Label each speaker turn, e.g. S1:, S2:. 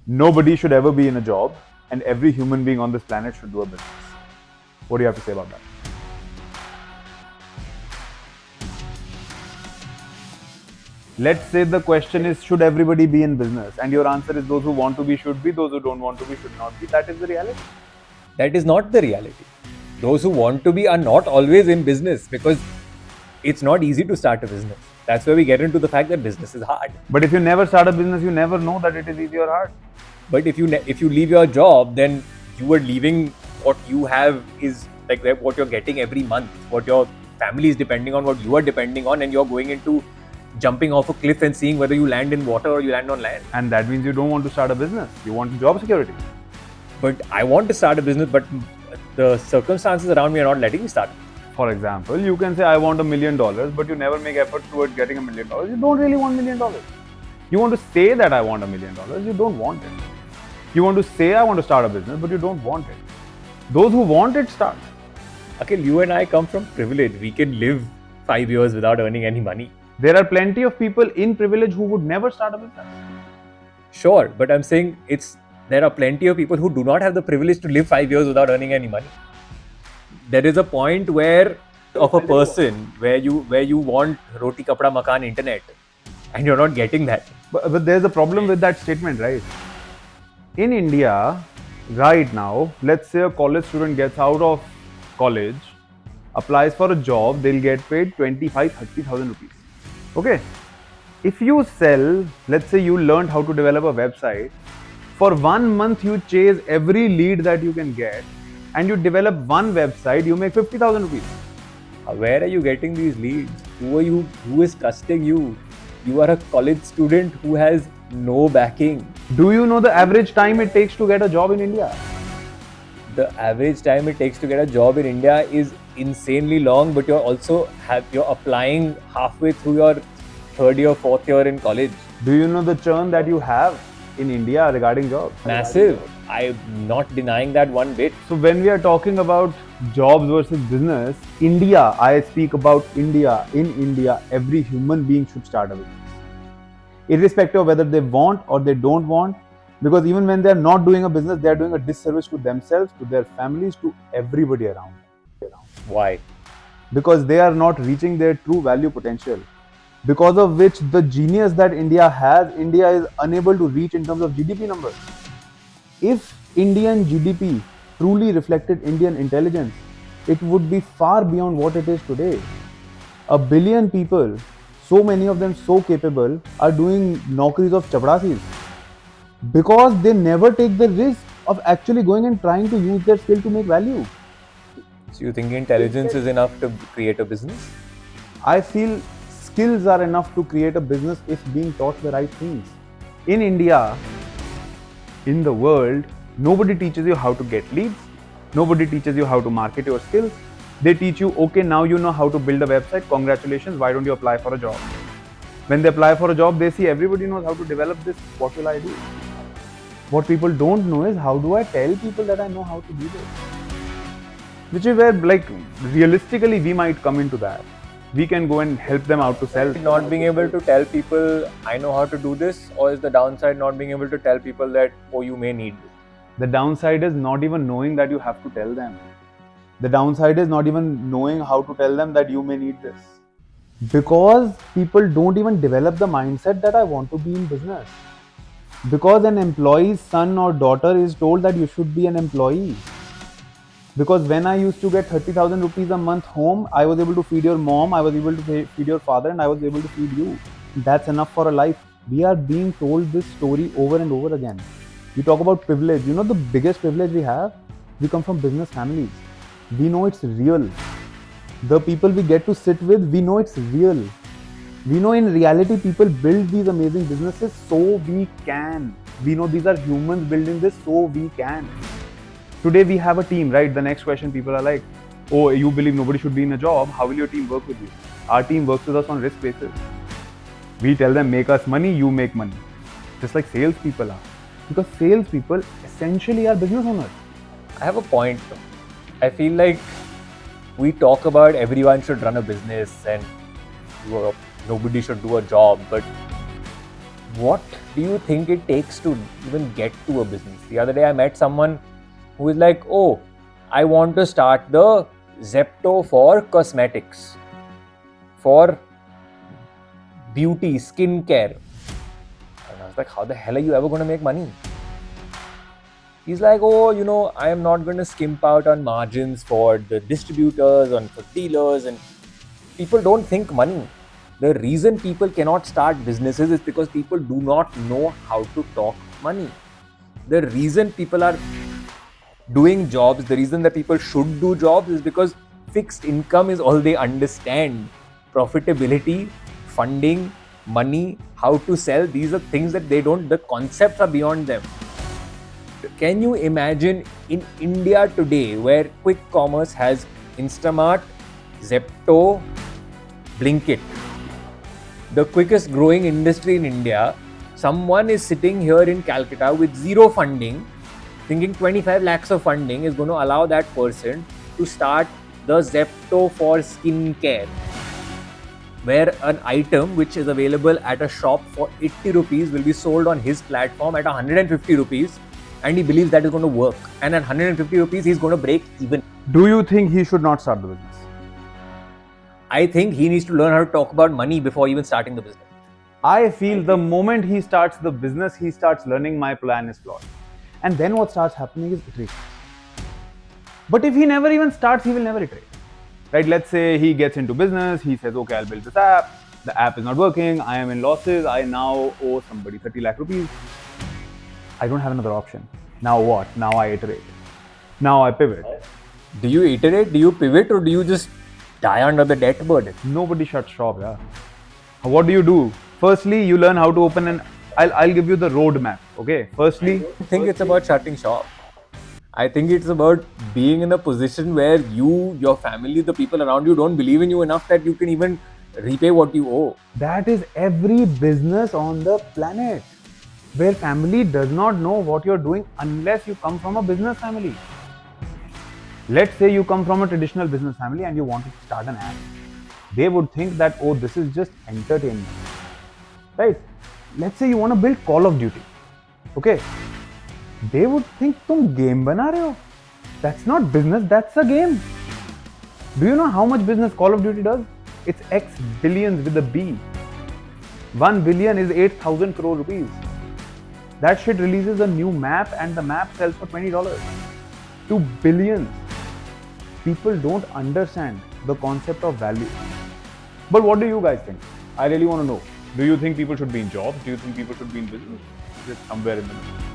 S1: Nobody should ever be in a job, and every human being on this planet should do a business. What do you have to say about that? Let's say the question is, should everybody be in business? And your answer is, those who want to be should be, those who don't want to be should not be. That is the reality.
S2: That is not the reality. Those who want to be are not always in business, because it's not easy to start a business. That's where we get into the fact that business is hard.
S1: But if you never start a business, you never know that it is easy or hard.
S2: But if you leave your job, then you are leaving what you have is like what you're getting every month, what your family is depending on, what you are depending on, and you're going into jumping off a cliff and seeing whether you land in water or you land on land.
S1: And that means you don't want to start a business. You want job security.
S2: But I want to start a business, but the circumstances around me are not letting me start.
S1: For example, you can say, I want $1 million, but you never make efforts towards getting $1 million. You don't really want $1 million. You want to say that I want $1 million. You don't want it. You want to say, I want to start a business, but you don't want it. Those who want it, start.
S2: Akhil, you and I come from privilege. We can live 5 years without earning any money.
S1: There are plenty of people in privilege who would never start a business.
S2: Sure, but I'm saying there are plenty of people who do not have the privilege to live 5 years without earning any money. There is a point where of a person where you want roti kapda makan internet, and you're not getting that.
S1: But there's a problem with that statement, right? In India, right now, let's say a college student gets out of college, applies for a job, they'll get paid 25,000-30,000 rupees. Okay? If you sell, let's say you learned how to develop a website, for 1 month you chase every lead that you can get, and you develop one website, you make 50,000 rupees.
S2: Where are you getting these leads? Who are you? Who is trusting you? You are a college student who has no backing.
S1: Do you know the average time it takes to get a job in India?
S2: The average time it takes to get a job in India is insanely long, but you're applying halfway through your third year, fourth year in college.
S1: Do you know the churn that you have in India regarding jobs?
S2: Massive. I'm not denying that one bit.
S1: So when we are talking about jobs versus business, India, I speak about India. In India, every human being should start a business. Irrespective of whether they want or they don't want, because even when they are not doing a business, they are doing a disservice to themselves, to their families, to everybody around.
S2: Why?
S1: Because they are not reaching their true value potential. Because of which the genius that India has, India is unable to reach in terms of GDP numbers. If Indian GDP truly reflected Indian intelligence, it would be far beyond what it is today. 1 billion people, so many of them so capable, are doing naukris of chaprasis because they never take the risk of actually going and trying to use their skill to make value.
S2: So you think intelligence is enough to create a business?
S1: I feel skills are enough to create a business if being taught the right things. In India, in the world, nobody teaches you how to get leads. Nobody teaches you how to market your skills. They teach you, okay, now you know how to build a website. Congratulations, why don't you apply for a job? When they apply for a job, they see everybody knows how to develop this. What will I do? What people don't know is, how do I tell people that I know how to do this? Which is where, like, realistically, we might come into that. We can go and help them out to sell.
S2: Not being able to tell people, I know how to do this, or is the downside not being able to tell people that, oh, you may need this?
S1: The downside is not even knowing that you have to tell them. The downside is not even knowing how to tell them that you may need this. Because people don't even develop the mindset that I want to be in business. Because an employee's son or daughter is told that you should be an employee. Because when I used to get 30,000 rupees a month home, I was able to feed your mom, I was able to feed your father, and I was able to feed you. That's enough for a life. We are being told this story over and over again. You talk about privilege. You know the biggest privilege we have? We come from business families. We know it's real. The people we get to sit with, we know it's real. We know in reality people build these amazing businesses so we can. We know these are humans building this so we can. Today we have a team, right? The next question people are like, oh, you believe nobody should be in a job. How will your team work with you? Our team works with us on risk basis. We tell them, make us money, you make money. Just like sales people are. Because sales people essentially are business owners.
S2: I have a point. I feel like we talk about everyone should run a business and nobody should do a job, but what do you think it takes to even get to a business? The other day I met someone who is like, oh, I want to start the Zepto for cosmetics, for beauty, skincare. And I was like, how the hell are you ever going to make money? He's like, oh, I am not going to skimp out on margins for the distributors and for dealers. And people don't think money. The reason people cannot start businesses is because people do not know how to talk money. The reason people are doing jobs, the reason that people should do jobs is because fixed income is all they understand. Profitability, funding, money, how to sell, these are things that they don't, the concepts are beyond them. Can you imagine in India today where quick commerce has Instamart, Zepto, Blinkit, the quickest growing industry in India, someone is sitting here in Calcutta with zero funding, thinking 25 lakhs of funding is going to allow that person to start the Zepto for skincare, where an item which is available at a shop for 80 rupees will be sold on his platform at 150 rupees, and he believes that is going to work. And at 150 rupees, he's going to break even.
S1: Do you think he should not start the business?
S2: I think he needs to learn how to talk about money before even starting the business.
S1: I feel the moment he starts the business, he starts learning my plan is flawed. And then what starts happening is iteration. But if he never even starts, he will never iterate. Right? Let's say he gets into business, he says, okay, I'll build this app. The app is not working. I am in losses. I now owe somebody 30 lakh rupees. I don't have another option. Now what? Now I iterate. Now I pivot.
S2: Do you iterate? Do you pivot? Or do you just die under the debt burden?
S1: Nobody shuts shop, yeah. What do? Firstly, you learn how to open an... I'll give you the roadmap, okay? Firstly...
S2: I think it's about shutting shop. I think it's about being in a position where you, your family, the people around you don't believe in you enough that you can even repay what you owe.
S1: That is every business on the planet, where family does not know what you're doing unless you come from a business family. Let's say you come from a traditional business family and you want to start an app. They would think that, oh, this is just entertainment, right? Let's say you want to build Call of Duty, okay? They would think तुम game बना रहे हो. That's not business, that's a game. Do you know how much business Call of Duty does? It's X billions with a B. 1 billion is 8,000 crore rupees. That shit releases a new map and the map sells for $20. 2 billions. People don't understand the concept of value. But what do you guys think? I really want to know. Do you think people should be in jobs? Do you think people should be in business? Just somewhere in the middle.